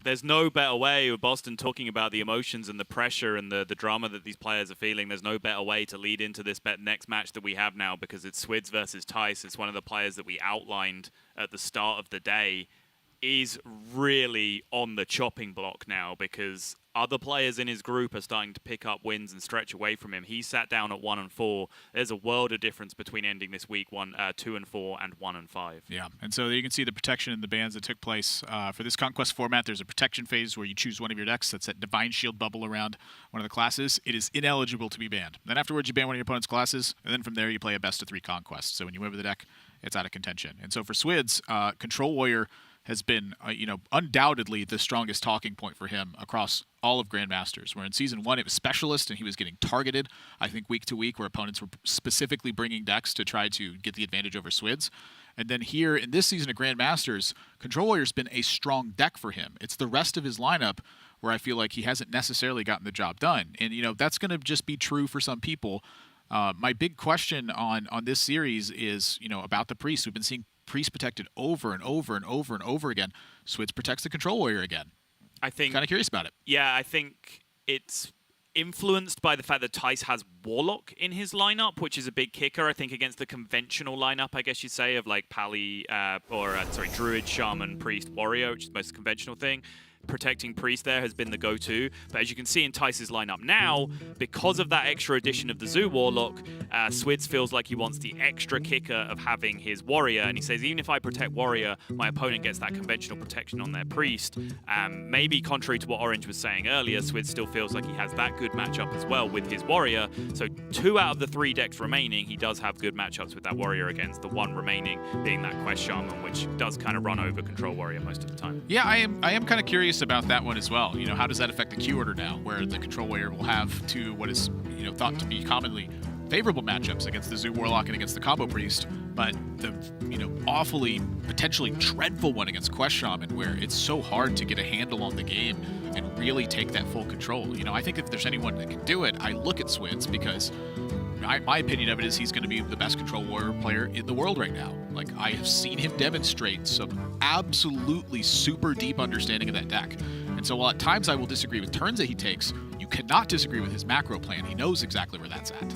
there's no better way, with Boston talking about the emotions and the pressure and the drama that these players are feeling, there's no better way to lead into this next match that we have now, because it's Swidz versus Thijs. It's one of the players that we outlined at the start of the day is really on the chopping block now, because other players in his group are starting to pick up wins and stretch away from him. He sat down at 1-4. There's a world of difference between ending this week 2-4 and 1-5. Yeah, and so you can see the protection and the bans that took place. For this Conquest format, there's a protection phase where you choose one of your decks. That's that Divine Shield bubble around one of the classes. It is ineligible to be banned. Then afterwards, you ban one of your opponent's classes, and then from there, you play a best-of-3 Conquest. So when you win with the deck, it's out of contention. And so for Swidz, Control Warrior has been, undoubtedly the strongest talking point for him across all of Grandmasters. Where in Season 1, it was Specialist, and he was getting targeted, I think, week to week, where opponents were specifically bringing decks to try to get the advantage over Swidz. And then here, in this season of Grandmasters, Control Warrior's been a strong deck for him. It's the rest of his lineup where I feel like he hasn't necessarily gotten the job done. And, that's going to just be true for some people. My big question on this series is, about the Priest. We've been seeing Priest protected over and over and over and over again. Swidz protects the Control Warrior again. I think kind of curious about it. Yeah, I think it's influenced by the fact that Thijs has Warlock in his lineup, which is a big kicker, I think, against the conventional lineup, I guess you'd say, of like Druid, Shaman, Priest, Warrior, which is the most conventional thing. Protecting Priest there has been the go-to, but as you can see in Thijs' lineup now, because of that extra addition of the Zoo Warlock, Swidz feels like he wants the extra kicker of having his Warrior, and he says, even if I protect Warrior, my opponent gets that conventional protection on their Priest. Maybe contrary to what Orange was saying earlier, Swidz still feels like he has that good matchup as well with his Warrior, so 2 out of the 3 decks remaining, he does have good matchups with that Warrior against, the one remaining being that Quest Shaman, which does kind of run over Control Warrior most of the time. Yeah, I am kind of curious about that one as well. How does that affect the queue order now, where the Control Warrior will have 2 what is thought to be commonly favorable matchups against the Zoo Warlock and against the Combo Priest, but the awfully potentially dreadful one against Quest Shaman, where it's so hard to get a handle on the game and really take that full control. I think if there's anyone that can do it, I look at Swidz, because my opinion of it is he's going to be the best Control Warrior player in the world right now. Like, I have seen him demonstrate some absolutely super deep understanding of that deck. And so while at times I will disagree with turns that he takes, you cannot disagree with his macro plan. He knows exactly where that's at.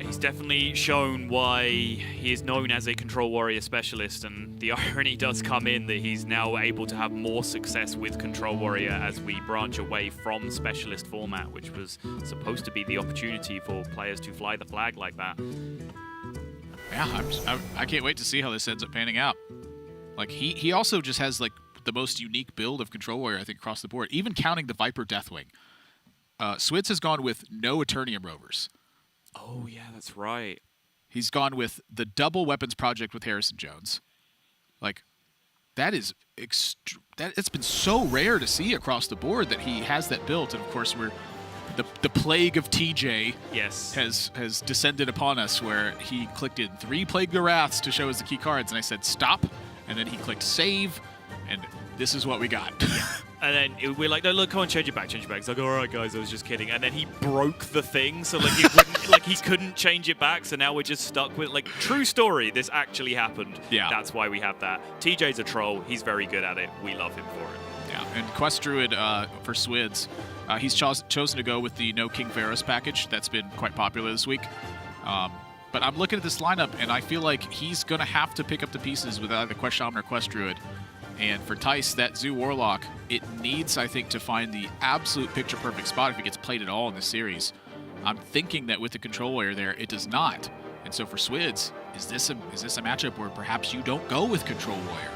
He's definitely shown why he is known as a Control Warrior specialist, and the irony does come in that he's now able to have more success with Control Warrior as we branch away from specialist format, which was supposed to be the opportunity for players to fly the flag like that. Yeah, I can't wait to see how this ends up panning out. Like, he also just has like the most unique build of Control Warrior, I think, across the board, even counting the Viper Deathwing. Swidz has gone with no Eternium Rovers. Oh, yeah, that's right. He's gone with the double weapons project with Harrison Jones. Like, that is it's been so rare to see across the board that he has that built. And of course, the plague of TJ has descended upon us, where he clicked in 3 Plague the Wraths to show us the key cards, and I said stop, and then he clicked save, and this is what we got. And then we're like, no, look, come on, change it back. He's like, all right, guys, I was just kidding. And then he broke the thing, so like, he couldn't change it back. So now we're just stuck with, like, true story. This actually happened. Yeah. That's why we have that. TJ's a troll. He's very good at it. We love him for it. Yeah. And Quest Druid for Swidz, he's chosen to go with the No King Pharaohs package. That's been quite popular this week. But I'm looking at this lineup, and I feel like he's going to have to pick up the pieces with either Quest Shaman or Quest Druid. And for Thijs, that Zoo Warlock, it needs, I think, to find the absolute picture-perfect spot if it gets played at all in this series. I'm thinking that with the Control Warrior there, it does not. And so for Swidz, is this a matchup where perhaps you don't go with Control Warrior?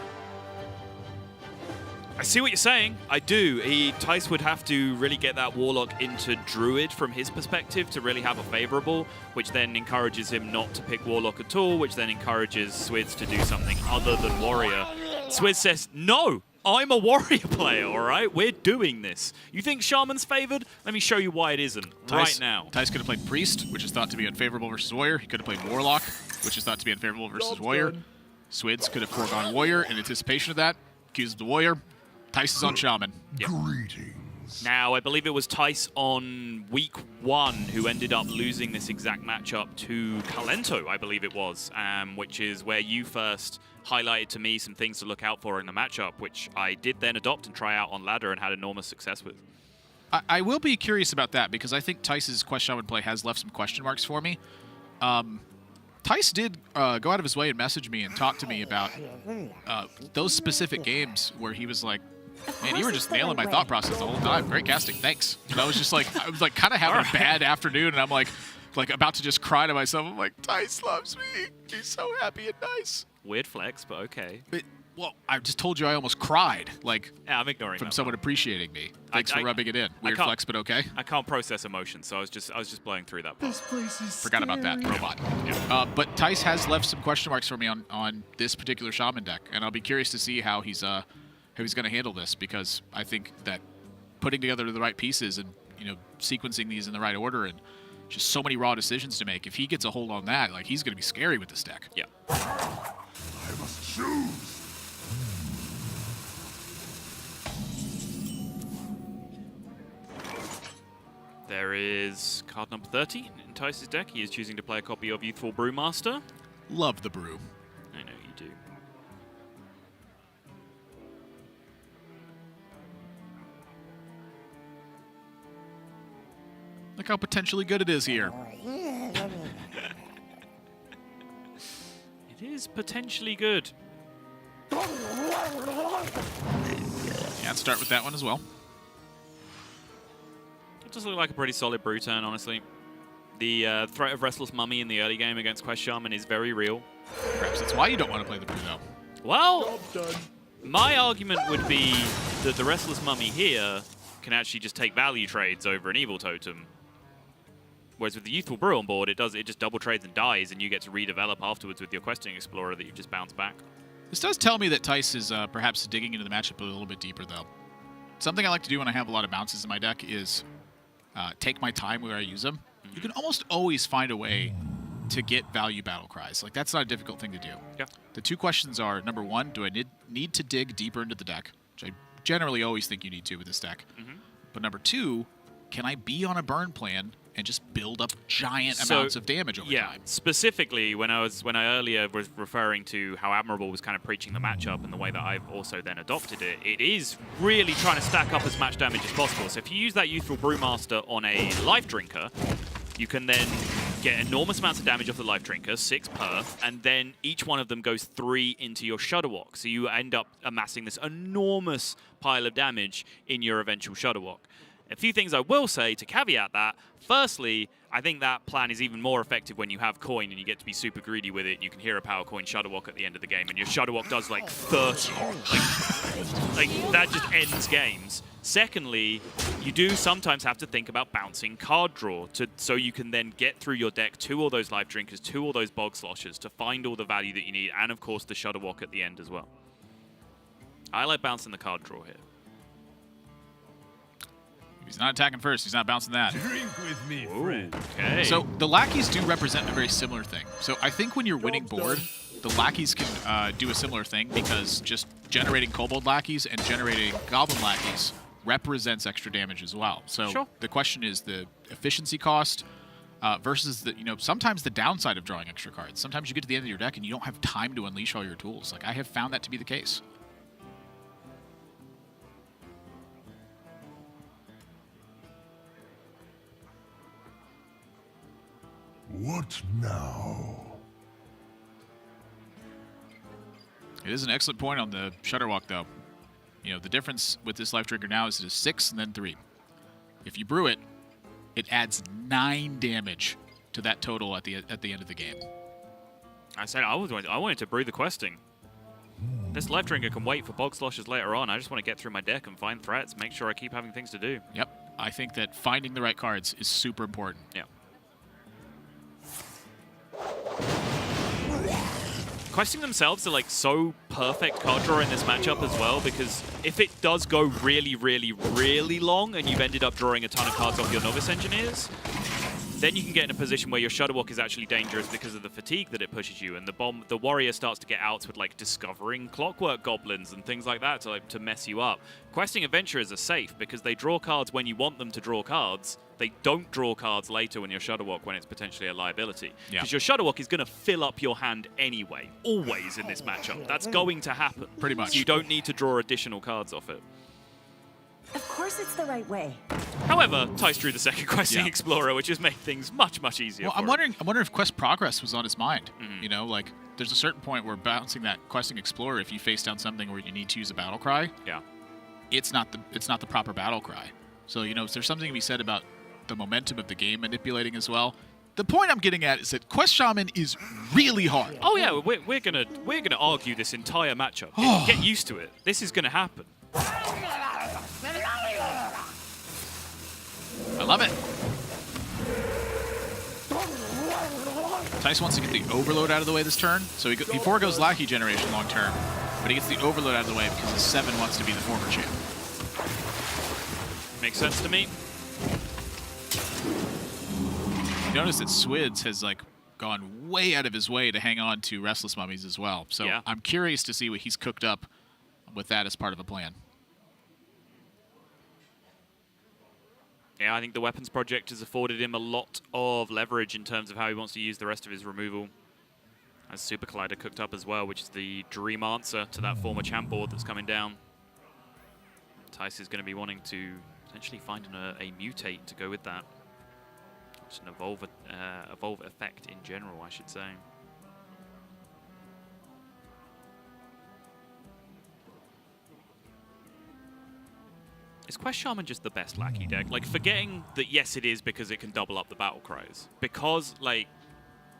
I see what you're saying. I do. Thijs would have to really get that Warlock into Druid from his perspective to really have a favorable, which then encourages him not to pick Warlock at all, which then encourages Swidz to do something other than Warrior. Swidz says, no, I'm a Warrior player, all right? We're doing this. You think Shaman's favored? Let me show you why it isn't right now. Thijs could have played Priest, which is thought to be unfavorable versus Warrior. He could have played Warlock, which is thought to be unfavorable versus Warrior. Swidz could have foregone Warrior in anticipation of that. Accuses the Warrior. Thijs is on Shaman. Yep. Greetings. Now, I believe it was Thijs on week 1 who ended up losing this exact matchup to Calento, I believe it was, which is where you first highlighted to me some things to look out for in the matchup, which I did then adopt and try out on ladder and had enormous success with. I will be curious about that because I think Thijs' Quest Shaman play has left some question marks for me. Thijs did go out of his way and message me and talk to me about those specific games where he was like, man, you were just nailing my thought process the whole time. Great casting, thanks. And I was just like, kind of having a bad afternoon, and I'm like about to just cry to myself. I'm like, Thijs loves me. He's so happy and nice. Weird flex, but okay. Well, I just told you I almost cried, yeah, I'm ignoring from that someone appreciating me. Thanks for rubbing it in. Weird flex, but okay. I can't process emotions, so I was just blowing through that part. This place is Forgot about that, robot. Yeah. But Thijs has left some question marks for me on this particular Shaman deck, and I'll be curious to see how he's going to handle this, because I think that putting together the right pieces and sequencing these in the right order and just so many raw decisions to make. If he gets a hold on that, he's going to be scary with this deck. Yeah. I must choose. There is card number 30 in Thijs' deck. He is choosing to play a copy of Youthful Brewmaster. Love the brew. I know you do. Look how potentially good it is here. It is potentially good. Yeah, let's start with that one as well. It does look like a pretty solid brew turn, honestly. The threat of Restless Mummy in the early game against Quest Shaman is very real. Perhaps that's why you don't want to play the brew, though. Well, my argument would be that the Restless Mummy here can actually just take value trades over an Evil Totem. Whereas with the Youthful Brew on board, it just double trades and dies, and you get to redevelop afterwards with your Questing Explorer that you've just bounced back. This does tell me that Thijs is perhaps digging into the matchup a little bit deeper, though. Something I like to do when I have a lot of bounces in my deck is take my time where I use them. You can almost always find a way to get value battle cries. That's not a difficult thing to do. Yeah. The two questions are, number one, do I need to dig deeper into the deck? Which I generally always think you need to with this deck. But number two, can I be on a burn plan and just build up giant amounts of damage over time? Specifically, when I earlier was referring to how Admirable was kind of preaching the matchup and the way that I've also then adopted it, it is really trying to stack up as much damage as possible. So if you use that Youthful Brewmaster on a Life Drinker, you can then get enormous amounts of damage off the Life Drinker, 6 per, and then each one of them goes 3 into your Shudderwock. So you end up amassing this enormous pile of damage in your eventual Shudderwock. A few things I will say to caveat that. Firstly, I think that plan is even more effective when you have coin and you get to be super greedy with it. You can hear a power coin Shudderwock at the end of the game, and your Shudderwock does 30. That just ends games. Secondly, you do sometimes have to think about bouncing card draw so you can then get through your deck to all those Life Drinkers, to all those Bog Sloshers, to find all the value that you need, and of course the Shudderwock at the end as well. I like bouncing the card draw here. He's not attacking first. He's not bouncing that. Drink with me, friend. Okay. So the lackeys do represent a very similar thing. So I think when you're winning board, the lackeys can do a similar thing, because just generating kobold lackeys and generating goblin lackeys represents extra damage as well. So the question is the efficiency cost versus the, sometimes the downside of drawing extra cards. Sometimes you get to the end of your deck and you don't have time to unleash all your tools. I have found that to be the case. What now? It is an excellent point on the Shudderwock, though. The difference with this Life Drinker now is it is 6 and then 3. If you brew it, it adds 9 damage to that total at the end of the game. I said I wanted to brew the Questing. This Life Drinker can wait for Bog Sloshers later on. I just want to get through my deck and find threats, make sure I keep having things to do. Yep. I think that finding the right cards is super important. Yeah. Questing themselves are so perfect card draw in this matchup as well, because if it does go really, really, really long and you've ended up drawing a ton of cards off your Novice Engineers, then you can get in a position where your Shudderwock is actually dangerous because of the fatigue that it pushes you, and the warrior starts to get outs with like discovering clockwork goblins and things like that to mess you up. Questing adventurers are safe because they draw cards when you want them to draw cards. They don't draw cards later when you're Shudderwock when it's potentially a liability. Because your Shudderwock is going to fill up your hand anyway, always in this matchup. That's going to happen. Pretty much. So you don't need to draw additional cards off it. Of course it's the right way. However, Thijs drew the second Questing Explorer, which has made things much, much easier. Well, for I'm him. wondering if quest progress was on his mind. You know, like there's a certain point where bouncing that Questing Explorer, if you face down something where you need to use a battle cry, it's not the proper battle cry. So you know, there's something to be said about the momentum of the game manipulating as well. The point I'm getting at is that Quest Shaman is really hard. Oh yeah, we're gonna argue this entire matchup. Get used to it. This is gonna happen. I love it. Thijs wants to get the Overload out of the way this turn, so he foregoes Lackey Generation long term, but he gets the Overload out of the way because his 7 wants to be the former champ. Makes sense to me. You notice that Swidz has like gone way out of his way to hang on to Restless Mummies as well, so I'm curious to see what he's cooked up with that as part of a plan. Yeah, I think the weapons project has afforded him a lot of leverage in terms of how he wants to use the rest of his removal. Has Super Collider cooked up as well, which is the dream answer to that former champ board that's coming down. Thijs is going to be wanting to potentially find a mutate to go with that. It's an evolve effect in general, I should say. Is Quest Shaman just the best Lackey deck? Like, forgetting that, yes, it is because it can double up the battle cries. Because, like,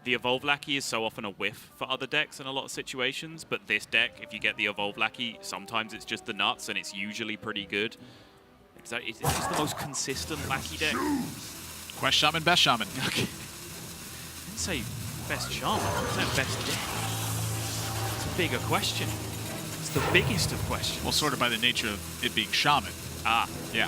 the Evolve Lackey is so often a whiff for other decks in a lot of situations, but this deck, if you get the Evolve Lackey, sometimes it's just the nuts, and it's usually pretty good. It's just the most consistent Lackey deck. Quest Shaman, best Shaman. Okay. I didn't say best Shaman, I said best deck. It's a bigger question. It's the biggest of questions. Well, sort of by the nature of it being Shaman. Ah. Yeah.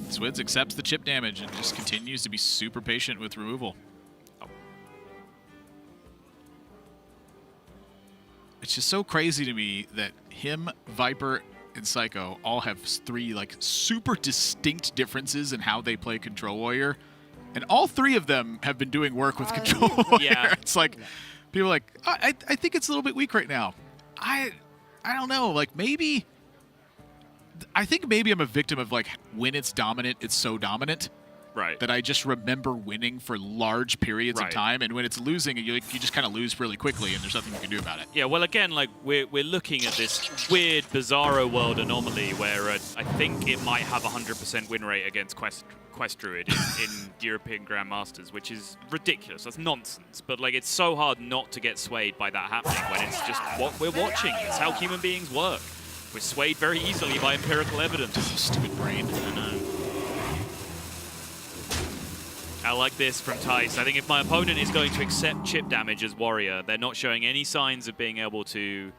Swidz accepts the chip damage and just continues to be super patient with removal. It's just so crazy to me that him, Viper, and Psycho all have 3 like super distinct differences in how they play Control Warrior. And all 3 of them have been doing work with Control Warrior. Yeah. It's like, people are like, I think it's a little bit weak right now. I don't know, like maybe, I think maybe I'm a victim of like, when it's dominant, it's so dominant. Right. That I just remember winning for large periods of time, and when it's losing, you just kind of lose really quickly, and there's nothing you can do about it. Yeah, well, again, like we're looking at this weird, bizarro world anomaly where I think it might have 100% win rate against Quest Druid in European Grandmasters, which is ridiculous. That's nonsense. But like, it's so hard not to get swayed by that happening when it's just what we're watching. It's how human beings work. We're swayed very easily by empirical evidence. Oh, stupid brain. I know. I like this from Thijs. I think if my opponent is going to accept chip damage as Warrior, they're not showing any signs of being able to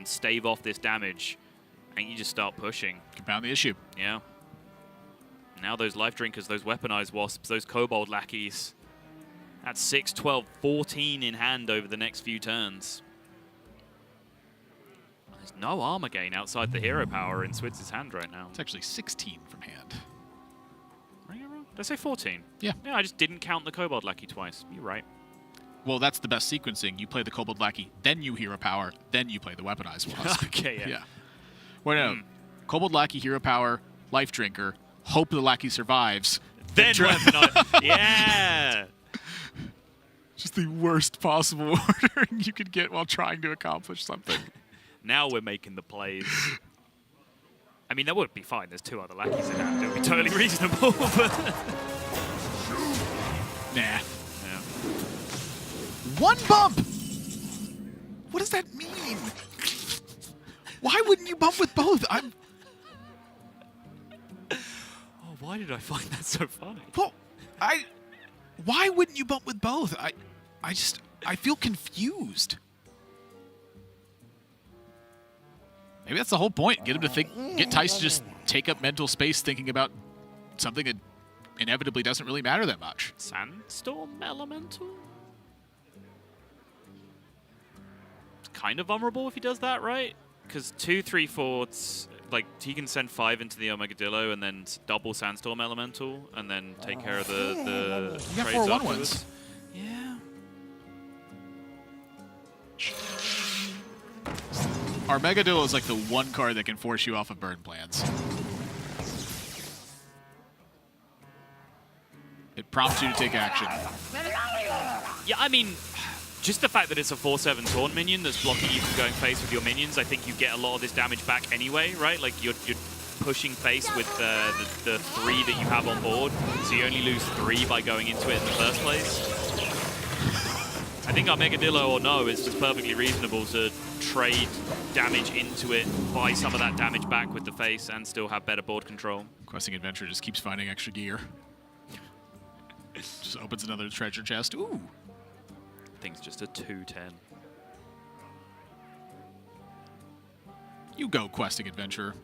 stave off this damage, I think you just start pushing. Compound the issue. Yeah. Now those Life Drinkers, those Weaponized Wasps, those Kobold Lackeys. That's 6, 12, 14 in hand over the next few turns. There's no armor gain outside the hero power in Swidz's hand right now. It's actually 16 from hand. Did I say 14? Yeah. Yeah, I just didn't count the Kobold Lackey twice. You're right. Well, that's the best sequencing. You play the Kobold Lackey, then you hero power, then you play the Weaponized Wasp. Okay, yeah. Well, no. Kobold Lackey, hero power, Life Drinker, hope the Lackey survives. Then Weaponize. Yeah! Just the worst possible ordering you could get while trying to accomplish something. Now we're making the plays. I mean, that would be fine. There's 2 other Lackeys in hand. It would be totally reasonable, but... Nah. Yeah. 1 bump! What does that mean? Why wouldn't you bump with both? Oh, why did I find that so funny? Well, why wouldn't you bump with both? I feel confused. Maybe that's the whole point. Get him to think, get Thijs to just take up mental space thinking about something that inevitably doesn't really matter that much. Sandstorm Elemental? It's kind of vulnerable if he does that, right? Because 2, 3, 4, like he can send 5 into the Omegadillo and then double Sandstorm Elemental and then take care of the You got trades 4 afterwards. 1/1s. Yeah. Our Megadillo is like the one card that can force you off of burn plans. It prompts you to take action. Yeah, I mean, just the fact that it's a 4/7 taunt minion that's blocking you from going face with your minions, I think you get a lot of this damage back anyway, right? Like you're pushing face with the 3 that you have on board, so you only lose 3 by going into it in the first place. I think our Megadillo or no, it's just perfectly reasonable to trade damage into it, buy some of that damage back with the face, and still have better board control. Questing Adventure just keeps finding extra gear. Just opens another treasure chest. Ooh. I think it's just a 2/10. You go, Questing Adventure.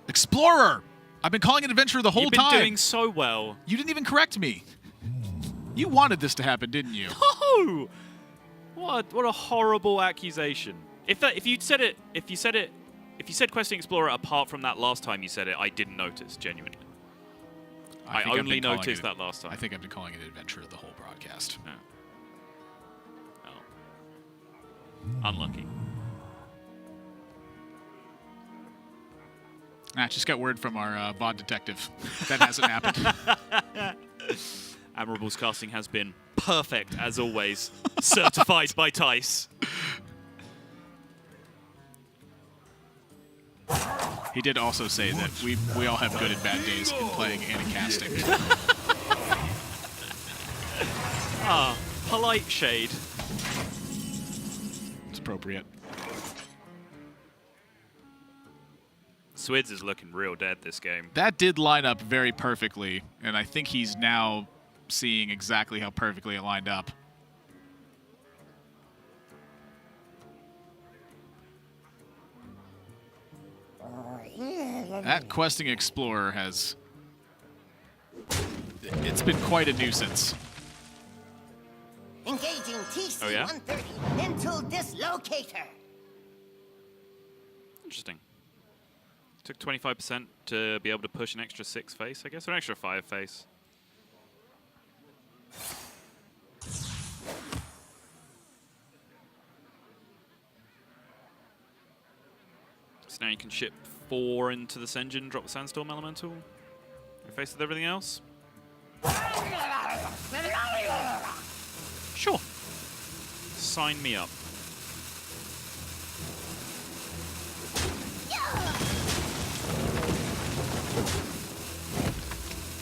Explorer! I've been calling it Adventure the whole time. You've been doing so well. You didn't even correct me. You wanted this to happen, didn't you? No! What a horrible accusation. If you said Questing Explorer apart from that last time you said it, I didn't notice, genuinely. I think I've only been calling noticed it- that last time. I think I've been calling it Adventure the whole broadcast. Yeah. Oh. Unlucky. Just got word from our bot detective. That hasn't happened. Admirable's casting has been perfect, as always. Certified by Thijs. He did also say that we all have good and bad days in playing and in casting. Polite shade. It's appropriate. Swidz is looking real dead this game. That did line up very perfectly, and I think he's now seeing exactly how perfectly it lined up. That Questing Explorer has... It's been quite a nuisance. Engaging TC-130 Oh, yeah? mental dislocator. Interesting. Took 25% to be able to push an extra 6 face, I guess, or an extra 5 face. So now you can ship 4 into this engine, drop the Sandstorm Elemental. You're faced with everything else? Sure. Sign me up.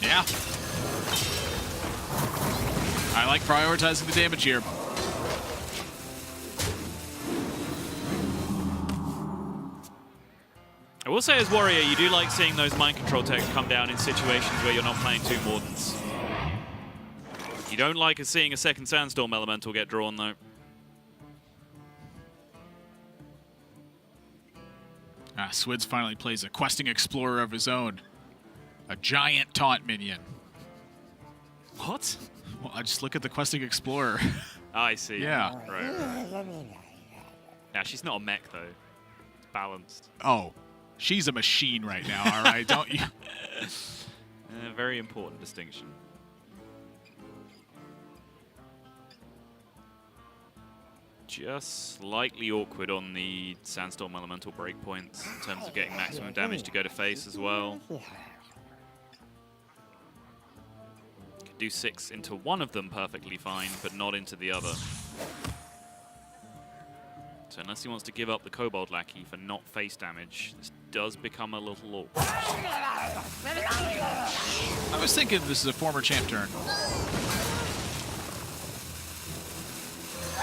Yeah. I like prioritizing the damage here. I will say as Warrior, you do like seeing those mind control techs come down in situations where you're not playing 2 Mordants. You don't like seeing a second Sandstorm Elemental get drawn, though. Swidz finally plays a Questing Explorer of his own. A giant taunt minion. What? Well, I just look at the Questing Explorer. I see. Yeah. Right. Yeah, she's not a mech, though. It's balanced. Oh, she's a machine right now, all right? Don't you? Very important distinction. Just slightly awkward on the Sandstorm Elemental breakpoints in terms of getting maximum damage to go to face as well. Could do 6 into one of them perfectly fine, but not into the other. So unless he wants to give up the Kobold Lackey for not face damage, this does become a little awkward. I was thinking this is a former champ turn.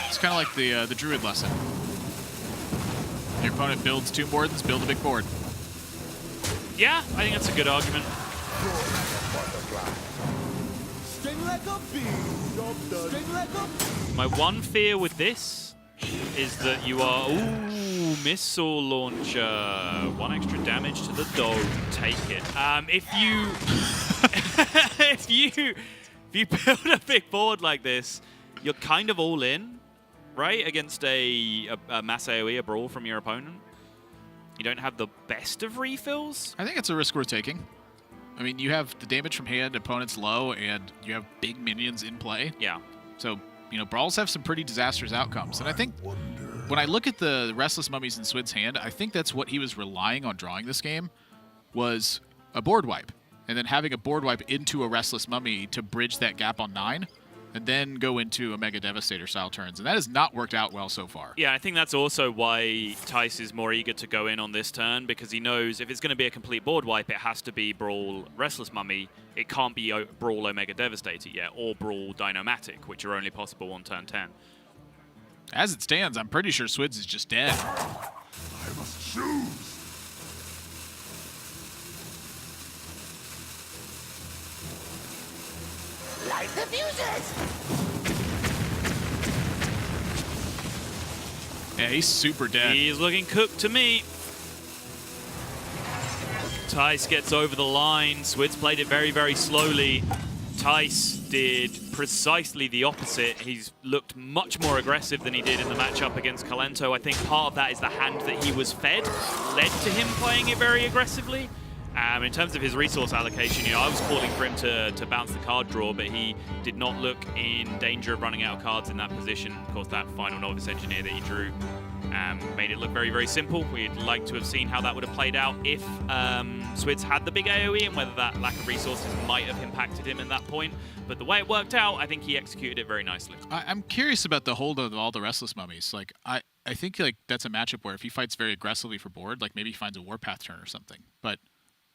It's kind of like the Druid lesson. Your opponent builds 2 boards, build a big board. Yeah, I think that's a good argument. Sting like a bee. Sting like a My one fear with this is that you are... Ooh, Ooh, missile launcher. 1 extra damage to the dome. Take it. If you build a big board like this, you're kind of all in, right? Against a mass AoE, a brawl from your opponent. You don't have the best of refills. I think it's a risk worth taking. I mean, you have the damage from hand, opponents low, and you have big minions in play. Yeah. So, you know, brawls have some pretty disastrous outcomes. And I think when I look at the Restless Mummies in Swid's hand, I think that's what he was relying on drawing this game, was a board wipe. And then having a board wipe into a Restless Mummy to bridge that gap on 9, and then go into a Mega Devastator style turns. And that has not worked out well so far. Yeah, I think that's also why Thijs is more eager to go in on this turn, because he knows if it's going to be a complete board wipe, it has to be Brawl Restless Mummy. It can't be Brawl Omega Devastator yet, or Brawl Dinomatic, which are only possible on turn 10. As it stands, I'm pretty sure Swidz is just dead. I must choose. Light the fuses! Yeah, he's super dead. He's looking cooked to me. Thijs gets over the line. Swidz played it very, very slowly. Thijs did precisely the opposite. He's looked much more aggressive than he did in the matchup against Kalento. I think part of that is the hand that he was fed led to him playing it very aggressively. In terms of his resource allocation, I was calling for him to bounce the card draw, but he did not look in danger of running out of cards in that position. Of course, that final Novice Engineer that he drew made it look very, very simple. We'd like to have seen how that would have played out if Swidz had the big AoE, and whether that lack of resources might have impacted him at that point. But the way it worked out, I think he executed it very nicely. I'm curious about the hold of all the Restless Mummies. Like, I think like that's a matchup where if he fights very aggressively for board, like maybe he finds a Warpath turn or something. But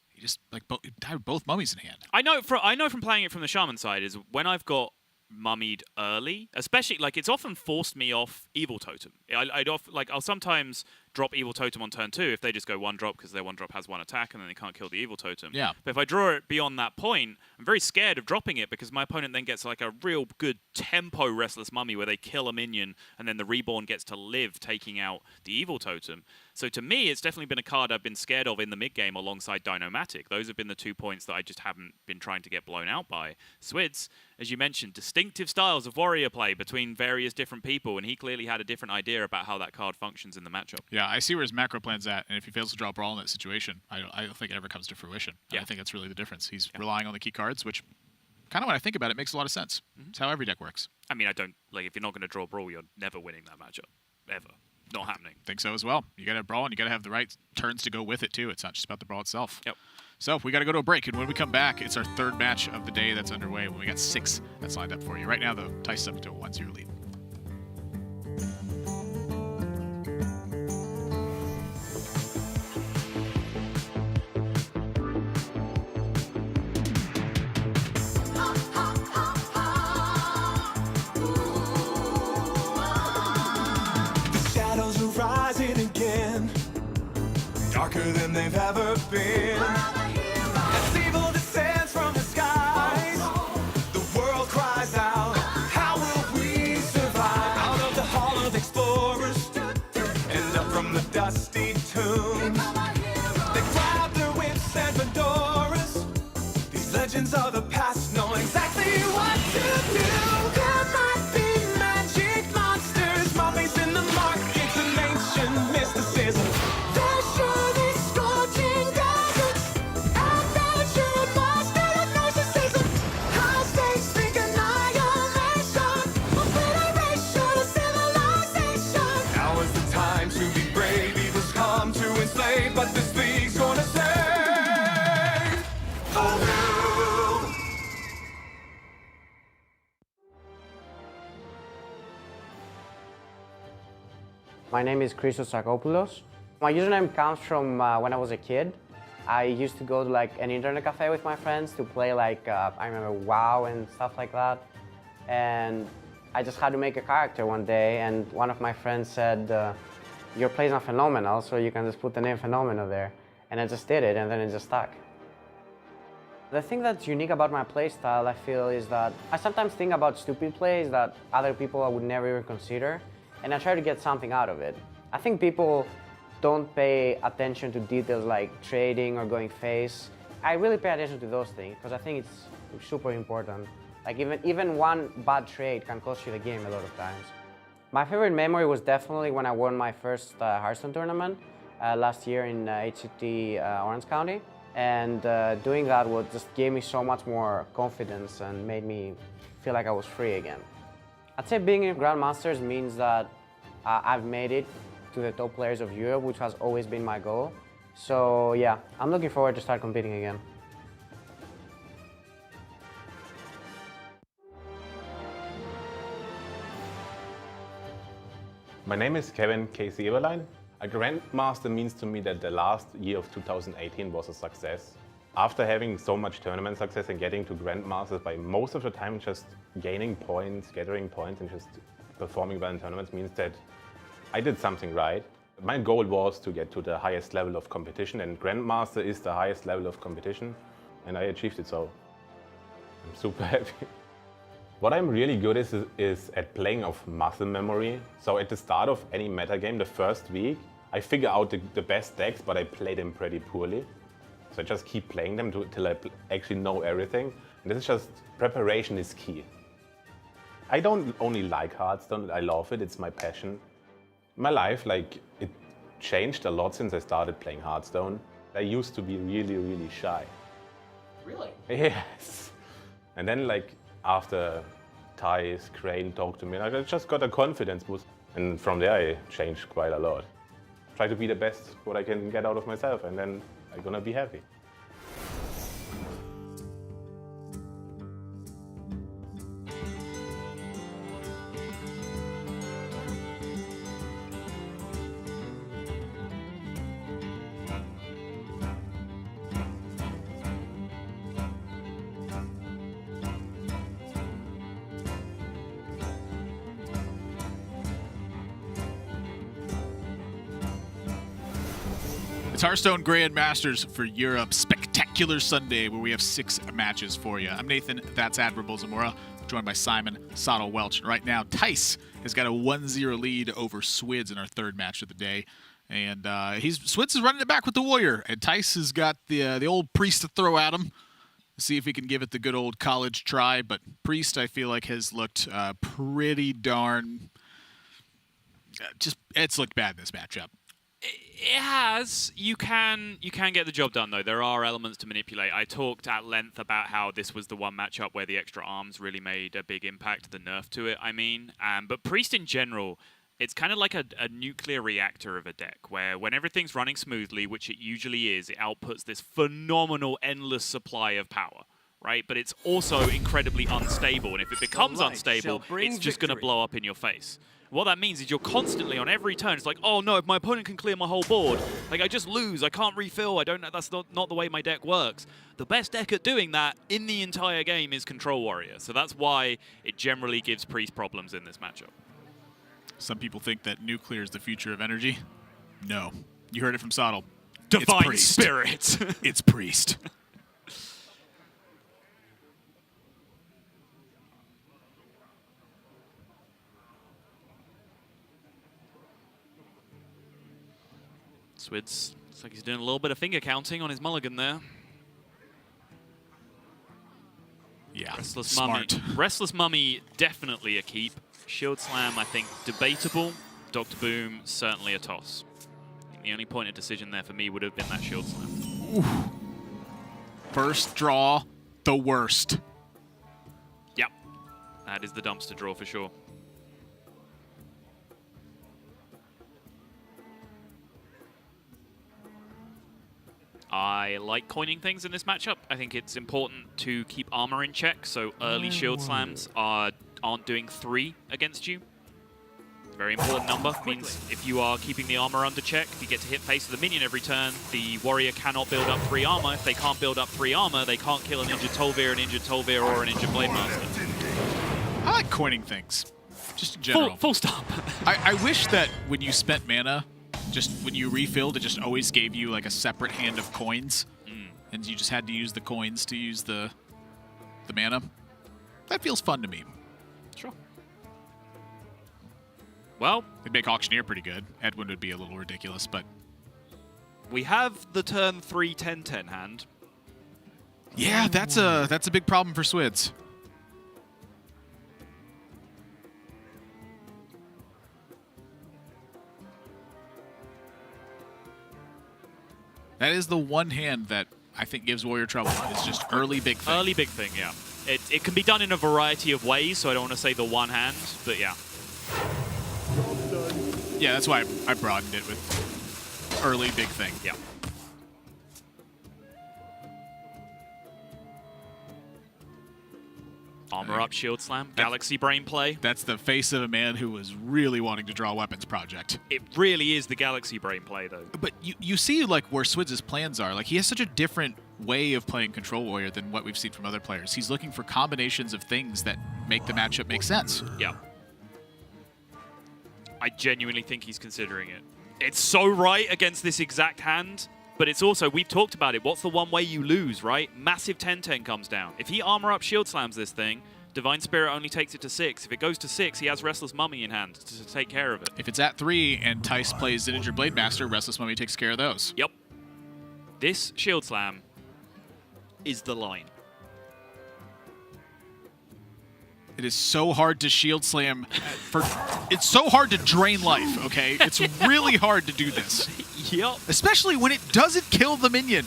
he just like have both mummies in hand. I know from playing it from the Shaman side is when I've got mummied early, especially like it's often forced me off Evil Totem. I'll sometimes drop Evil Totem on turn 2 if they just go 1-drop because their 1-drop has 1 attack and then they can't kill the Evil Totem. Yeah. But if I draw it beyond that point, I'm very scared of dropping it because my opponent then gets like a real good tempo Restless Mummy where they kill a minion and then the Reborn gets to live taking out the Evil Totem. So to me, it's definitely been a card I've been scared of in the mid-game alongside Dinomatic. Those have been the 2 points that I just haven't been trying to get blown out by. Swidz, as you mentioned, distinctive styles of warrior play between various different people, and he clearly had a different idea about how that card functions in the matchup. Yeah, I see where his macro plan's at, and if he fails to draw a brawl in that situation, I don't think it ever comes to fruition. Yeah. I think that's really the difference. He's relying on the key cards, which kind of when I think about it, makes a lot of sense. It's how every deck works. I mean, if you're not going to draw brawl, you're never winning that matchup. Ever. Not happening. Think so as well. You got to brawl, and you got to have the right turns to go with it, too. It's not just about the brawl itself. Yep. So we got to go to a break, and when we come back, it's our third match of the day that's underway. When we got 6 that's lined up for you. Right now, though, Thijs up to a 1-0 lead. Darker than they've ever been. As evil descends from the skies, the world cries out, how will we survive? Out of the hall of explorers, and up from the dusty tombs, they grab their whips and fedoras. These legends of the past know exactly what to do. There might be magic monsters, mummies in the markets, and ancient mysticism. But this league's gonna save the world. My name is Christos Sakopoulos. My username comes from when I was a kid. I used to go to like an internet cafe with my friends to play like, I remember WoW and stuff like that. And I just had to make a character one day, and one of my friends said, your plays are phenomenal, so you can just put the name Phenomenal there. And I just did it, and then it just stuck. The thing that's unique about my playstyle, I feel, is that I sometimes think about stupid plays that other people would never even consider, and I try to get something out of it. I think people don't pay attention to details like trading or going face. I really pay attention to those things because I think it's super important. Like even one bad trade can cost you the game a lot of times. My favorite memory was definitely when I won my first Hearthstone tournament last year in HCT Orange County. And doing that just gave me so much more confidence and made me feel like I was free again. I'd say being in Grandmasters means that I've made it to the top players of Europe, which has always been my goal. So yeah, I'm looking forward to start competing again. My name is Kevin Casey Eberlein. A Grandmaster means to me that the last year of 2018 was a success. After having so much tournament success and getting to Grandmasters by most of the time just gaining points, gathering points and just performing well in tournaments means that I did something right. My goal was to get to the highest level of competition, and Grandmaster is the highest level of competition, and I achieved it, so I'm super happy. What I'm really good is at playing of muscle memory. So at the start of any meta game, the first week, I figure out the best decks, but I play them pretty poorly. So I just keep playing them till I actually know everything. And this is just, preparation is key. I don't only like Hearthstone, I love it, it's my passion. My life, like, it changed a lot since I started playing Hearthstone. I used to be really, really shy. Really? Yes. And then, like, after Thijs, Crane talked to me, I just got a confidence boost. And from there, I changed quite a lot. Try to be the best what I can get out of myself, and then I'm gonna be happy. It's Hearthstone Grandmasters for Europe. Spectacular Sunday where we have 6 matches for you. I'm Nathan, that's Admirable Zamora, joined by Simon, Sottle, Welch. And right now, Thijs has got a 1-0 lead over Swidz in our 3rd match of the day. And Swidz is running it back with the Warrior. And Thijs has got the old Priest to throw at him. See if he can give it the good old college try. But Priest, I feel like, has looked pretty darn... it's looked bad in this matchup. It has. You can get the job done, though. There are elements to manipulate. I talked at length about how this was the one matchup where the extra arms really made a big impact, the nerf to it, I mean. But Priest in general, it's kind of like a nuclear reactor of a deck, where when everything's running smoothly, which it usually is, it outputs this phenomenal, endless supply of power, right? But it's also incredibly unstable, and if it becomes unstable, it's just going to blow up in your face. What that means is you're constantly on every turn. It's like, oh no, if my opponent can clear my whole board, like I just lose, I can't refill, I don't know, that's not the way my deck works. The best deck at doing that in the entire game is Control Warrior. So that's why it generally gives Priest problems in this matchup. Some people think that nuclear is the future of energy. No. You heard it from Sottle. Divine Spirit. It's Priest. Swidz looks like he's doing a little bit of finger counting on his mulligan there. Yeah, Restless smart. Mummy. Restless Mummy, definitely a keep. Shield Slam, I think, debatable. Dr. Boom, certainly a toss. I think the only point of decision there for me would have been that Shield Slam. Oof. First draw, the worst. Yep, that is the dumpster draw for sure. I like coining things in this matchup. I think it's important to keep armor in check, so early shield slams aren't doing 3 against you. Very important number. Means if you are keeping the armor under check, you get to hit face of the minion every turn. The warrior cannot build up 3 armor. If they can't build up 3 armor, they can't kill an injured Tolvir, or an injured Blade Master. I like coining things, just in general. Full stop. I wish that when you spent mana, just when you refilled, it just always gave you like a separate hand of coins, and you just had to use the coins to use the mana. That feels fun to me. Sure. Well, It'd make Auctioneer pretty good. Edwin would be a little ridiculous, but We have the turn 3 10-10 hand. Yeah, that's a big problem for Swidz. That is the one hand that I think gives Warrior trouble. It's just early big thing. Early big thing, yeah. It can be done in a variety of ways, so I don't want to say the one hand, but yeah. Yeah, that's why I broadened it with early big thing. Yeah. Armor up, shield slam, Galaxy Brain play. That's the face of a man who was really wanting to draw weapons project. It really is the Galaxy Brain play, though. But you see like where Swidz's plans are. Like he has such a different way of playing Control Warrior than what we've seen from other players. He's looking for combinations of things that make the matchup make sense. Yeah. I genuinely think he's considering it. It's so right against this exact hand, but it's also, we've talked about it, what's the one way you lose, right? Massive 10-10 comes down. If he armor up shield slams this thing, Divine Spirit only takes it to 6. If it goes to 6, he has Restless Mummy in hand to take care of it. If it's at 3 and Thijs plays Zinninger Blade Master, Restless Mummy takes care of those. Yep. This shield slam is the line. It is so hard to shield slam. It's so hard to drain life, okay? It's really hard to do this. Yep. Especially when it doesn't kill the minion.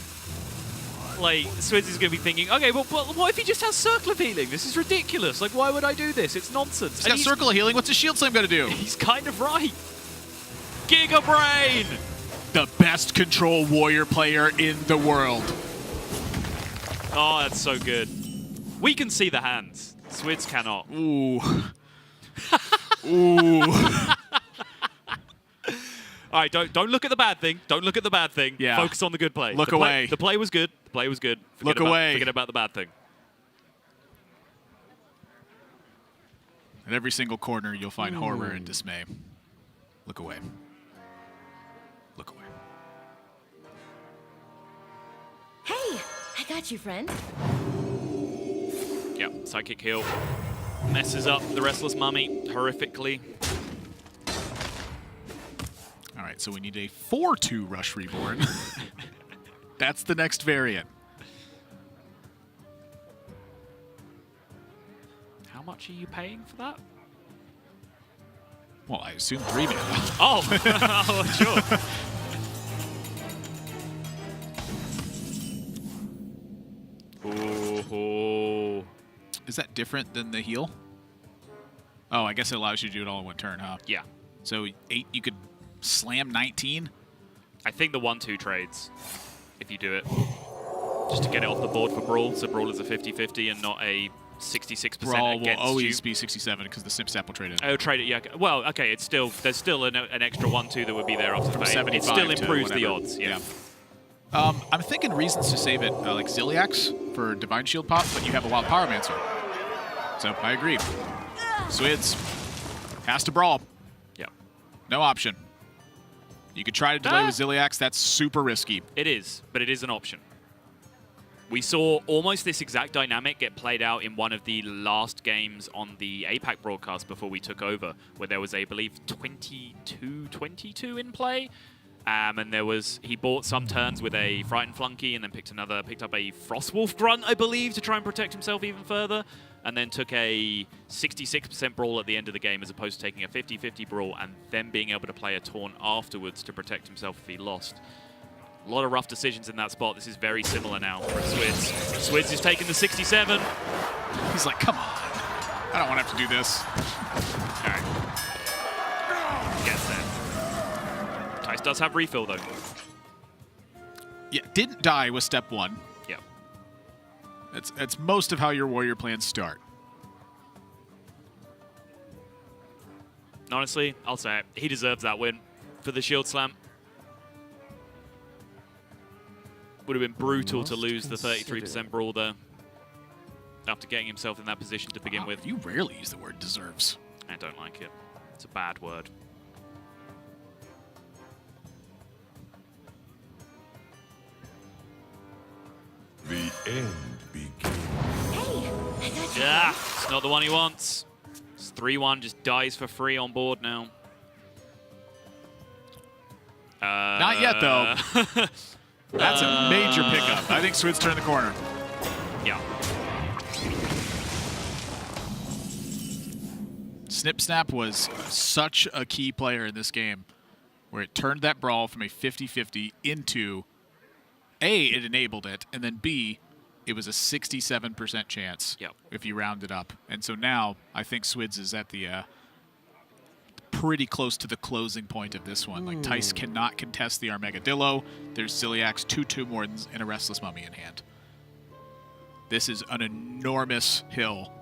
Like, Swidz is going to be thinking, okay, well, what if he just has Circle of Healing? This is ridiculous. Like, why would I do this? It's nonsense. He's got Circle of Healing. What's his shield slam going to do? He's kind of right. Giga Brain! The best Control Warrior player in the world. Oh, that's so good. We can see the hands. Swidz cannot. Ooh. Ooh. All right, don't look at the bad thing. Don't look at the bad thing. Yeah. Focus on the good play. Look away. The play was good. The play was good. Look away. Forget about the bad thing. At every single corner, you'll find horror and dismay. Look away. Look away. Hey, I got you, friend. Yep, Psychic Heal. Messes up the Restless Mummy horrifically. All right, so we need a 4-2 Rush Reborn. That's the next variant. How much are you paying for that? Well, I assume 3 mana. Oh, oh sure. Ooh. Is that different than the heal? Oh, I guess it allows you to do it all in one turn, huh? Yeah. So 8, you could slam 19? I think the 1-2 trades, if you do it. Just to get it off the board for Brawl, so Brawl is a 50-50 and not a 66% Brawl will against always you. be 67 because the Snip Snap will trade it. Oh, trade it, yeah. Well, okay, it's still, there's still an extra 1-2 that would be there after the From fade. 75 It still to improves the whatever. odds, yeah. I'm thinking reasons to save it, like Ziliax for Divine Shield pop, but you have a Wild Pyromancer. So, I agree. Swidz has to brawl. Yeah. No option. You could try to delay with Ziliax. That's super risky. It is, but it is an option. We saw almost this exact dynamic get played out in one of the last games on the APAC broadcast before we took over, where there was, I believe, 22-22 in play. And there was, he bought some turns with a Frightened Flunky and then picked up a Frostwolf Grunt, I believe, to try and protect himself even further. And then took a 66% Brawl at the end of the game as opposed to taking a 50-50 Brawl and then being able to play a Taunt afterwards to protect himself if he lost. A lot of rough decisions in that spot. This is very similar now for Swidz. Swidz is taking the 67. He's like, come on. I don't want to have to do this. All right. Gets there. Thijs does have refill, though. Yeah, didn't die was step 1. Yeah. That's most of how your warrior plans start. Honestly, I'll say it. He deserves that win for the Shield Slam. Would have been brutal to lose the 33% Brawl there after getting himself in that position to begin with. You rarely use the word deserves. I don't like it. It's a bad word. The end begins. Hey, I got you. Yeah, it's not the one he wants. It's 3-1, just dies for free on board now. Not yet, though. That's a major pickup. I think Swidz turned the corner. Yeah. Snip Snap was such a key player in this game, where it turned that brawl from a 50-50 into, A, it enabled it, and then B, it was a 67% chance if you round it up. And so now I think Swidz is at the pretty close to the closing point of this one. Like, Thijs cannot contest the Armageddillo. There's Ziliax, 2 Tomb Wardens, and a Restless Mummy in hand. This is an enormous hill,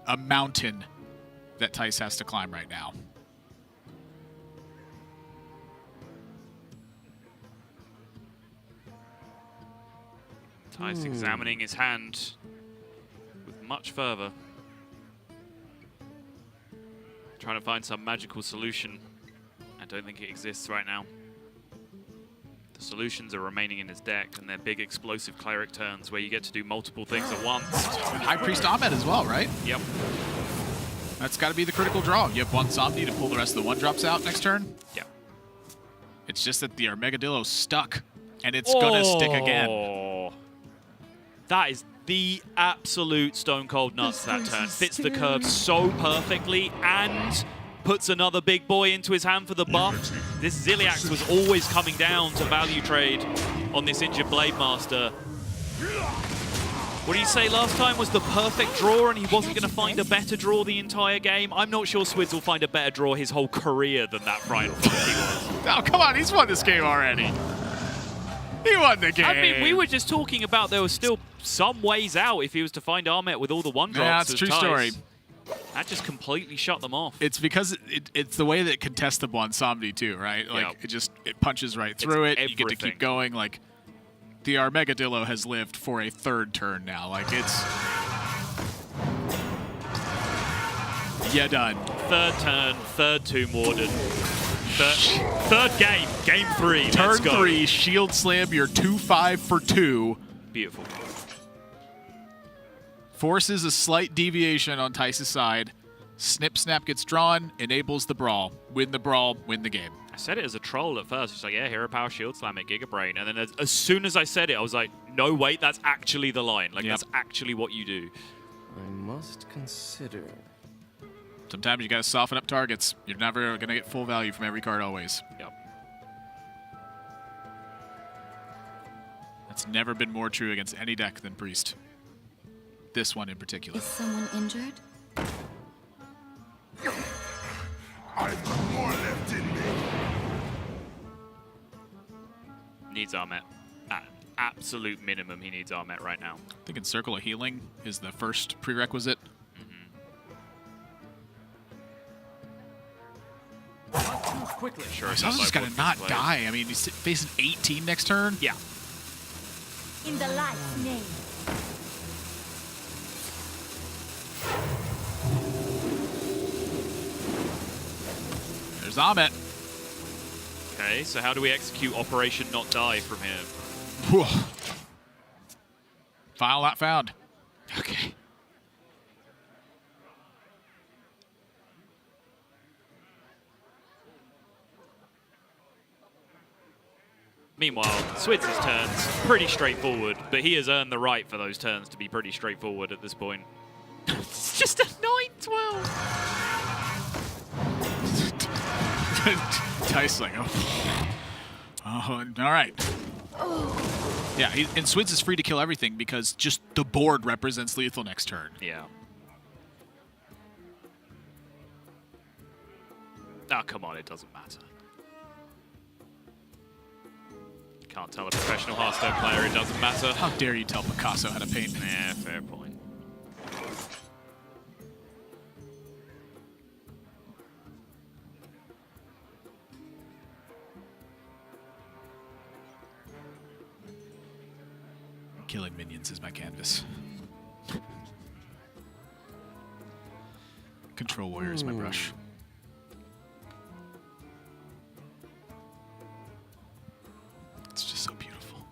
a mountain that Thijs has to climb right now. Thijs examining his hand with much fervor. Trying to find some magical solution. I don't think it exists right now. The solutions are remaining in his deck, and they're big explosive cleric turns where you get to do multiple things at once. With High Priest Ahmed as well, right? Yep. That's got to be the critical draw. You have 1 Somni to pull the rest of the 1-drops out next turn. Yep. It's just that the Armageddillo's stuck, and it's going to stick again. That is the absolute stone cold nuts that turn. Fits the curve so perfectly and puts another big boy into his hand for the buff. This Ziliax was always coming down to value trade on this injured Blade Master. What did you say last time was the perfect draw and he wasn't going to find a better draw the entire game? I'm not sure Swidz will find a better draw his whole career than that Final Fantasy was. Oh, come on, he's won this game already. He won the game. I mean, we were just talking about there was still some ways out if he was to find Ahmet with all the 1-drops. Yeah, it's a true story. That just completely shut them off. It's because it's the way that it contests the Bonsomni too, right? Like, it punches right through it. You get to keep going. Like, the Armageddillo has lived for a 3rd turn now. Like, it's... Yeah, done. 3rd turn, 3rd Tomb Warden. 3rd game, game 3. Turn Let's go. 3, Shield Slam, you're 2-5 for 2. Beautiful. Forces a slight deviation on Thijs' side. Snip Snap gets drawn, enables the brawl. Win the brawl, win the game. I said it as a troll at first. It's like, yeah, Hero Power Shield Slam at Giga Brain. And then as soon as I said it, I was like, no, wait, that's actually the line. Like, that's actually what you do. I must consider. Sometimes you got to soften up targets. You're never going to get full value from every card always. Yep. That's never been more true against any deck than Priest. This one in particular. Is someone injured? I've got more left in me. Needs Ahmet. At absolute minimum, he needs Ahmet right now. I think Circle of Healing is the first prerequisite. Quickly. Sure, He's also just got to not die. I mean, he's facing 18 next turn. Yeah. In the light's name. There's Ahmet. Okay, so how do we execute Operation Not Die from here? Whew. File not found. Okay. Meanwhile, Swidz's turns, pretty straightforward, but he has earned the right for those turns to be pretty straightforward at this point. It's just a 9-12. Thijs like, oh, all right. Yeah, and Swidz is free to kill everything because just the board represents lethal next turn. Yeah. Oh, come on, it doesn't matter. Can't tell a professional Hearthstone player it doesn't matter. How dare you tell Picasso how to paint? Yeah, fair point. Killing minions is my canvas. Control Warrior is my brush. It's just so beautiful.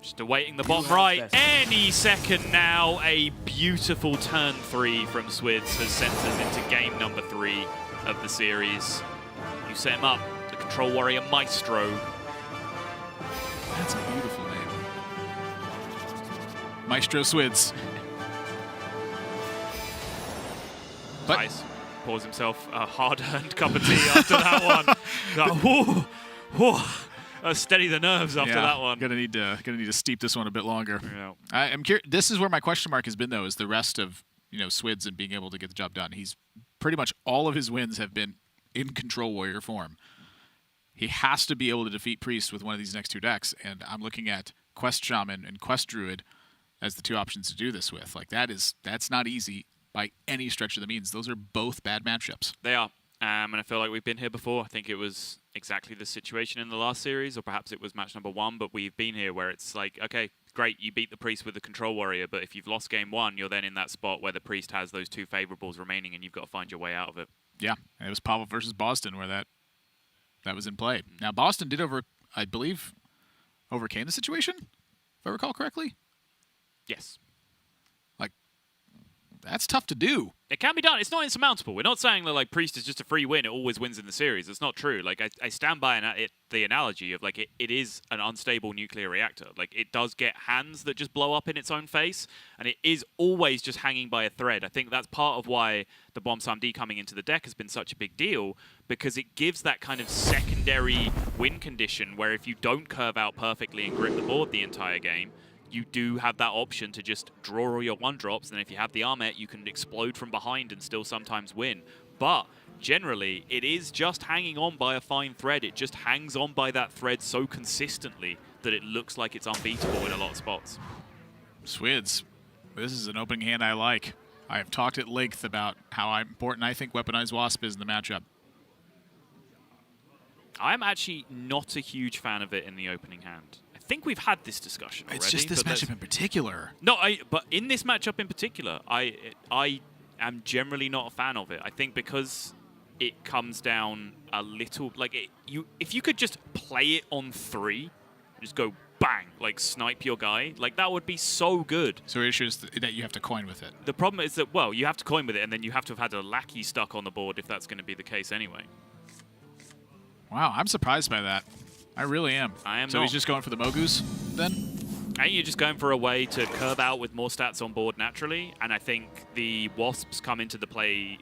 Just awaiting the bottom right. Any second now, a beautiful turn 3 from Swidz has sent us into game number 3 of the series. You set him up to Control Warrior Maestro. That's a beautiful name. Maestro Swidz. But Thijs pours himself a hard-earned cup of tea after that one. Whew, whew. Steady the nerves after that one. Gonna need to steep this one a bit longer. Yeah. I'm curious. This is where my question mark has been, though, is the rest of Swidz and being able to get the job done. He's pretty much all of his wins have been in Control Warrior form. He has to be able to defeat Priest with one of these next two decks, and I'm looking at Quest Shaman and Quest Druid as the two options to do this with. Like that's not easy by any stretch of the means. Those are both bad matchups. They are. And I feel like we've been here before. I think it was exactly the situation in the last series, or perhaps it was match number 1, but we've been here where it's like, okay, great, you beat the Priest with the Control Warrior, but if you've lost game 1, you're then in that spot where the Priest has those 2 favorables remaining, and you've got to find your way out of it. Yeah, and it was Pavel versus Boston where that was in play. Now, Boston did I believe, overcame the situation, if I recall correctly. Yes. Like, that's tough to do. It can be done. It's not insurmountable. We're not saying that like Priest is just a free win. It always wins in the series. It's not true. Like I stand by the analogy of like it is an unstable nuclear reactor. Like it does get hands that just blow up in its own face, and it is always just hanging by a thread. I think that's part of why the Bomb SAM-D coming into the deck has been such a big deal, because it gives that kind of secondary win condition where if you don't curve out perfectly and grip the board the entire game, you do have that option to just draw all your 1-drops, and if you have the Armet, you can explode from behind and still sometimes win. But generally, it is just hanging on by a fine thread. It just hangs on by that thread so consistently that it looks like it's unbeatable in a lot of spots. Swidz, this is an opening hand I like. I have talked at length about how important I think Weaponized Wasp is in the matchup. I'm actually not a huge fan of it in the opening hand. I think we've had this discussion already. It's just this matchup in particular. No, but in this matchup in particular, I am generally not a fan of it. I think because it comes down a little, like if you could just play it on 3, just go bang, like snipe your guy, like that would be so good. So your issue is that you have to coin with it. The problem is that, well, you have to coin with it, and then you have to have had a lackey stuck on the board if that's going to be the case anyway. Wow, I'm surprised by that. I really am. I am So not. he's just going for the Mogus then? And you're just going for a way to curve out with more stats on board naturally, and I think the Wasps come into play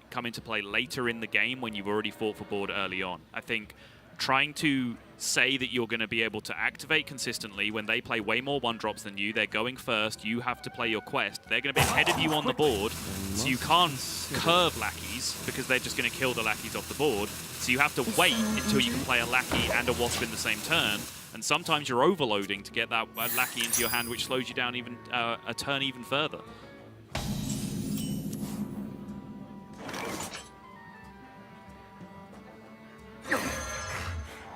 later in the game when you've already fought for board early on. I think trying to say that you're going to be able to activate consistently when they play way more 1-drops than you, they're going first, you have to play your quest, they're going to be ahead of you on the board, so you can't curve lackeys because they're just going to kill the lackeys off the board, so you have to wait until you can play a lackey and a Wasp in the same turn, and sometimes you're overloading to get that lackey into your hand, which slows you down even a turn even further.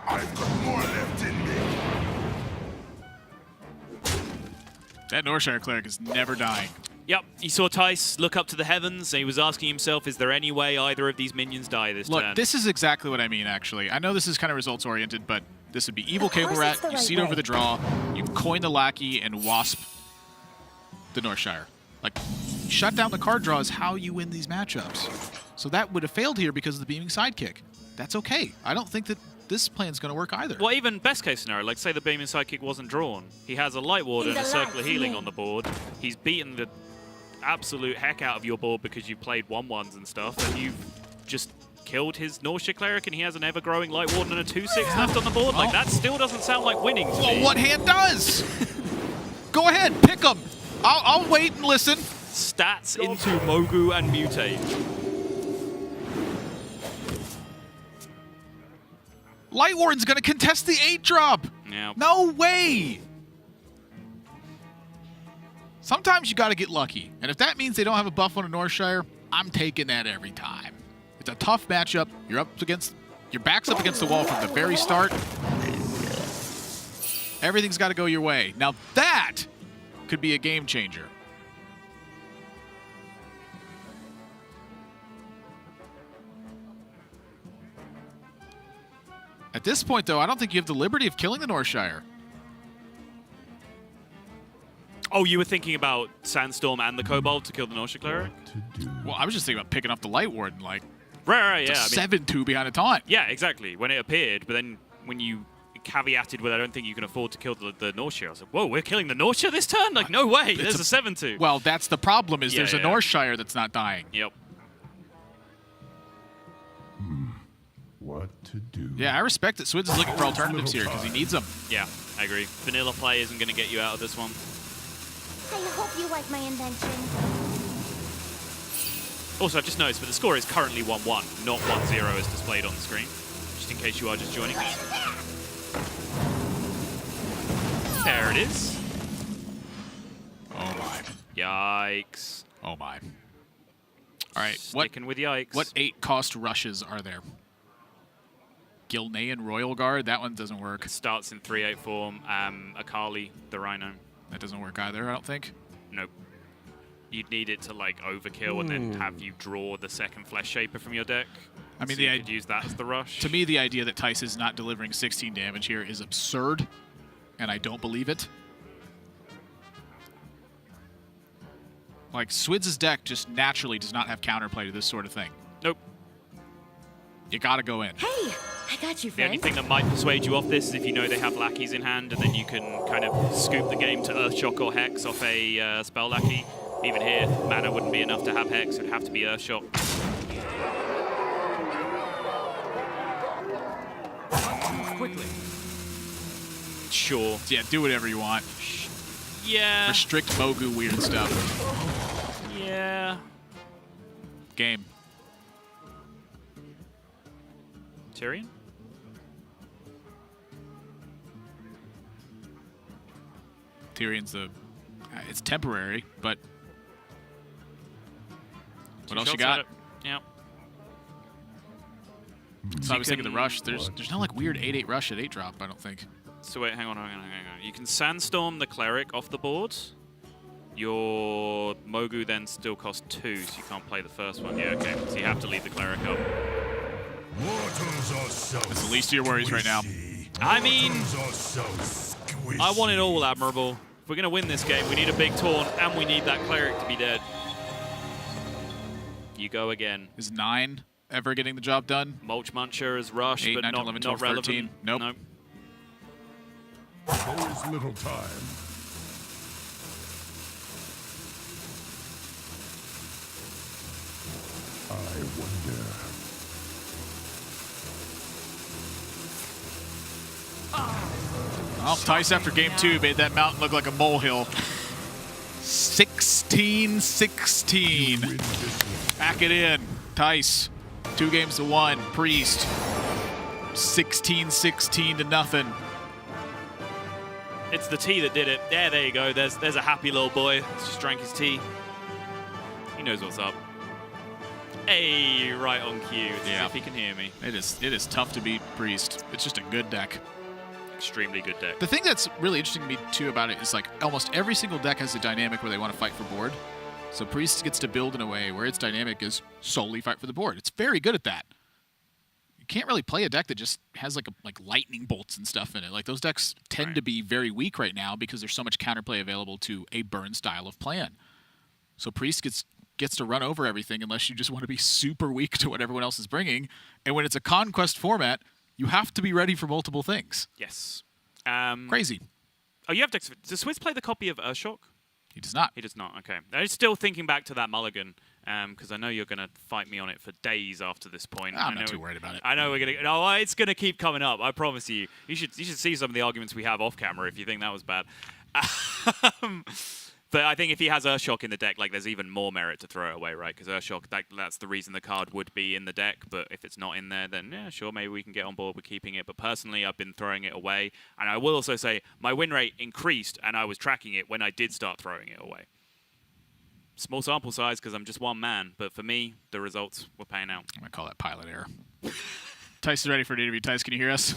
I've got more left in me. That Northshire Cleric is never dying. Yep, he saw Thijs look up to the heavens, and he was asking himself, is there any way either of these minions die this turn? Look, this is exactly what I mean, actually. I know this is kind of results-oriented, but this would be Evil Of course Cable Rat, it's the you right seed over way. the draw, you coin the Lackey, and Wasp the Northshire. Like, shut down the card draw is how you win these matchups. So that would have failed here because of the Beaming Sidekick. That's okay. I don't think that this plan's going to work either. Well, even best case scenario, like say the Beaming Sidekick wasn't drawn. He has a Light Ward In and a the Circle of light Healing name. on the board. He's beaten the absolute heck out of your board because you played 1/1s and stuff, and you've just killed his Northshire Cleric, and he has an ever-growing Light Ward and a 2/6 left on the board. Like, that still doesn't sound like winning to Well, me. what hand does? Go ahead, pick them. I'll wait and listen. Stats into Mogu and Mutate. Light Warden's going to contest the 8-drop. Yeah. No way. Sometimes you got to get lucky. And if that means they don't have a buff on a Northshire, I'm taking that every time. It's a tough matchup. Your back's up against the wall from the very start. Everything's got to go your way. Now that could be a game changer. At this point, though, I don't think you have the liberty of killing the Northshire. Oh, you were thinking about Sandstorm and the Kobold to kill the Northshire Cleric? Well, I was just thinking about picking up the Light Warden. Like, Right, yeah. It's a I mean, 7-2 behind a taunt. yeah, exactly. When it appeared, but then when you caveated with I don't think you can afford to kill the Northshire, I was like, whoa, we're killing the Northshire this turn? Like, no way. There's a 7-2. Well, that's the problem, is Yeah, there's a yeah. Northshire that's not dying. Yep. What to do? Yeah, I respect that Swidz is looking for alternatives here because he needs them. Yeah, I agree. Vanilla play isn't going to get you out of this one. I hope you like my invention. Also, I've just noticed, but the score is currently 1-1, not 1-0 as displayed on the screen. Just in case you are just joining us. There it is. Oh, my. Yikes. Oh, my. All right, Sticking with yikes. what 8-cost rushes are there? Gilnean Royal Guard? That one doesn't work. Starts in 3/8 form. Akali, the Rhino. That doesn't work either, I don't think. Nope. You'd need it to like overkill and then have you draw the second Flesh Shaper from your deck. I mean, so you could use that as the rush. To me, the idea that Thijs is not delivering 16 damage here is absurd, and I don't believe it. Like, Swidz' deck just naturally does not have counterplay to this sort of thing. Nope. You gotta go in. Hey, I got you, The only friend. thing that might persuade you off this is if you know they have lackeys in hand, and then you can kind of scoop the game to Earthshock or Hex off a spell lackey. Even here, mana wouldn't be enough to have Hex, it would have to be Earthshock. Quickly. Sure. Yeah, do whatever you want. Yeah. Restrict Mogu weird stuff. Yeah. Game. Tyrion? Tyrion's the... it's temporary, but... What else you got? Yeah. So I was thinking the rush. There's no like weird 8/8 rush at 8-drop, I don't think. So wait, hang on. You can Sandstorm the Cleric off the board. Your Mogu then still costs 2, so you can't play the first one. Yeah, okay. So you have to leave the Cleric up. That's the least of your worries right now. I mean, I want it all, Admirable. If we're going to win this game, we need a big taunt, and we need that Cleric to be dead. You go again. Is 9 ever getting the job done? Mulch Muncher is rush, 8, but 9, not, 11, not 12, relevant. 13. Nope. Nope. There is little time. I wonder. Oh, Thijs after game 2 made that mountain look like a molehill. 16-16. Back it in. Thijs. 2 games to 1. Priest. 16-16 to nothing. It's the tea that did it. Yeah, there you go. There's a happy little boy. He's just drank his tea. He knows what's up. Hey, right on cue. It's as if he can hear me. It is tough to beat Priest. It's just a good deck. Extremely good deck. The thing that's really interesting to me too about it is like almost every single deck has a dynamic where they want to fight for board. So Priest gets to build in a way where its dynamic is solely fight for the board. It's very good at that. You can't really play a deck that just has like lightning bolts and stuff in it. Like those decks tend to be very weak right now because there's so much counterplay available to a burn style of plan. So Priest gets to run over everything unless you just want to be super weak to what everyone else is bringing. And when it's a conquest format, you have to be ready for multiple things. Yes. Crazy. Oh, you have decks. Does Swidz play the copy of Earthshock? He does not. He does not. Okay. I'm still thinking back to that mulligan because I know you're going to fight me on it for days after this point. I'm not too worried about it. I know we're going to. No, it's going to keep coming up. I promise you. You should see some of the arguments we have off camera if you think that was bad. But I think if he has Earthshock in the deck, like there's even more merit to throw it away, right? Because Earthshock, that's the reason the card would be in the deck. But if it's not in there, then yeah, sure, maybe we can get on board with keeping it. But personally, I've been throwing it away. And I will also say my win rate increased, and I was tracking it when I did start throwing it away. Small sample size because I'm just one man. But for me, the results were paying out. I'm going to call that pilot error. Thijs is ready for an interview. Thijs, can you hear us?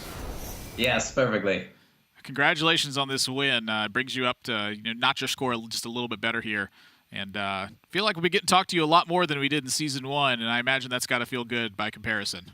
Yes, perfectly. Congratulations on this win. It brings you up to notch your score just a little bit better here. And feel like we'll be getting to talk to you a lot more than we did in Season 1, and I imagine that's got to feel good by comparison.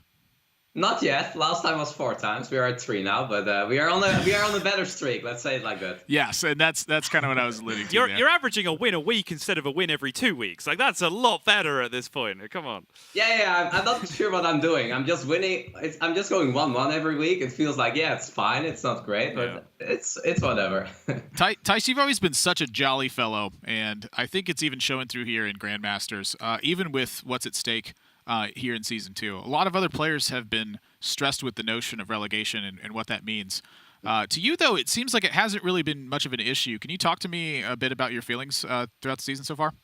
Not yet. Last time was 4 times. We are at 3 now, but we are on a better streak. Let's say it like that. Yes, and that's kind of what I was alluding to. You're averaging a win a week instead of a win every 2 weeks. Like that's a lot better at this point. Come on. Yeah. I'm not sure what I'm doing. I'm just winning. I'm just going 1-1 every week. It feels like it's fine. It's not great, but it's whatever. Thijs, you've always been such a jolly fellow, and I think it's even showing through here in Grandmasters, even with what's at stake. Here in Season 2. A lot of other players have been stressed with the notion of relegation and what that means. To you, though, it seems like it hasn't really been much of an issue. Can you talk to me a bit about your feelings throughout the season so far?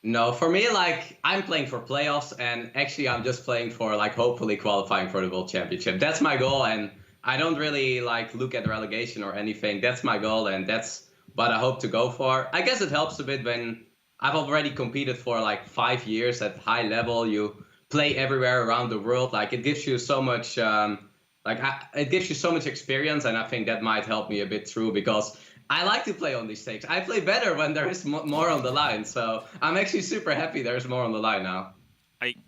No, for me, like, I'm playing for playoffs, and actually I'm just playing for, like, hopefully qualifying for the World Championship. That's my goal, and I don't really, like, look at relegation or anything. That's my goal, and that's what I hope to go for. I guess it helps a bit when I've already competed for like 5 years at high level. You play everywhere around the world. Like it gives you so much, it gives you so much experience, and I think that might help me a bit through because I like to play on these stakes. I play better when there is more on the line. So I'm actually super happy there's more on the line now.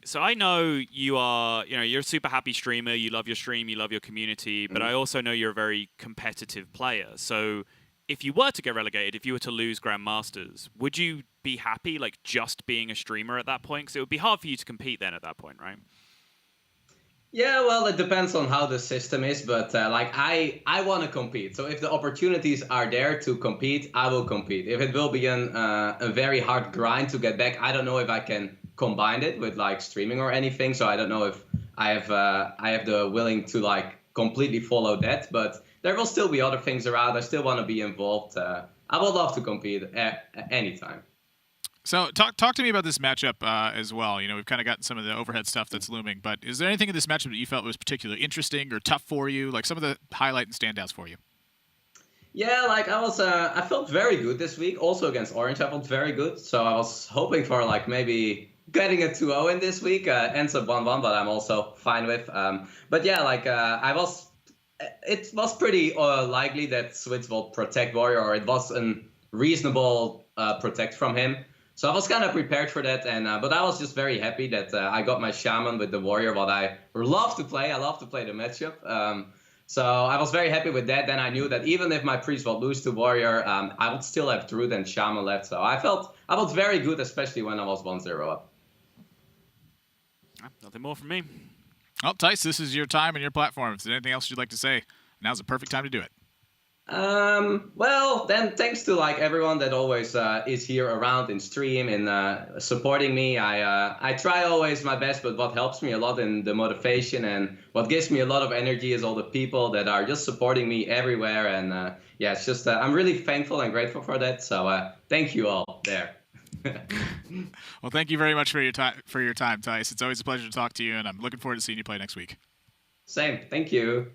So I know you're a super happy streamer. You love your stream, you love your community, but I also know you're a very competitive player. So if you were to get relegated, if you were to lose Grandmasters, would you be happy, like, just being a streamer at that point? Because it would be hard for you to compete then at that point, right? Yeah, well, it depends on how the system is, but I want to compete. So if the opportunities are there to compete, I will compete. If it will be a very hard grind to get back, I don't know if I can combine it with like streaming or anything. So I don't know if I have the willing to like completely follow that, but there will still be other things around. I still want to be involved. I would love to compete at any time. So talk to me about this matchup as well. You know, we've kind of gotten some of the overhead stuff that's looming, but is there anything in this matchup that you felt was particularly interesting or tough for you? Like some of the highlight and standouts for you? Yeah, like I felt very good this week. Also against Orange, I felt very good. So I was hoping for like maybe getting a 2-0 in this week. Ends up 1-1, but I'm also fine with. But yeah, like it was pretty likely that Swidz will protect Warrior, or it was a reasonable protect from him. So I was kind of prepared for that, and but I was just very happy that I got my Shaman with the Warrior, what I love to play. I love to play the matchup. So I was very happy with that. Then I knew that even if my Priest would lose to Warrior, I would still have Druid and Shaman left. So I felt very good, especially when I was 1-0 up. Nothing more from me. Well, Thijs, this is your time and your platform. If there's anything else you'd like to say, now's the perfect time to do it. Well, then thanks to like everyone that always is here around in stream and supporting me. I try always my best, but what helps me a lot in the motivation and what gives me a lot of energy is all the people that are just supporting me everywhere. And yeah, it's just I'm really thankful and grateful for that. So thank you all there. Well, thank you very much for your time, Thijs. It's always a pleasure to talk to you, and I'm looking forward to seeing you play next week. Same. Thank you.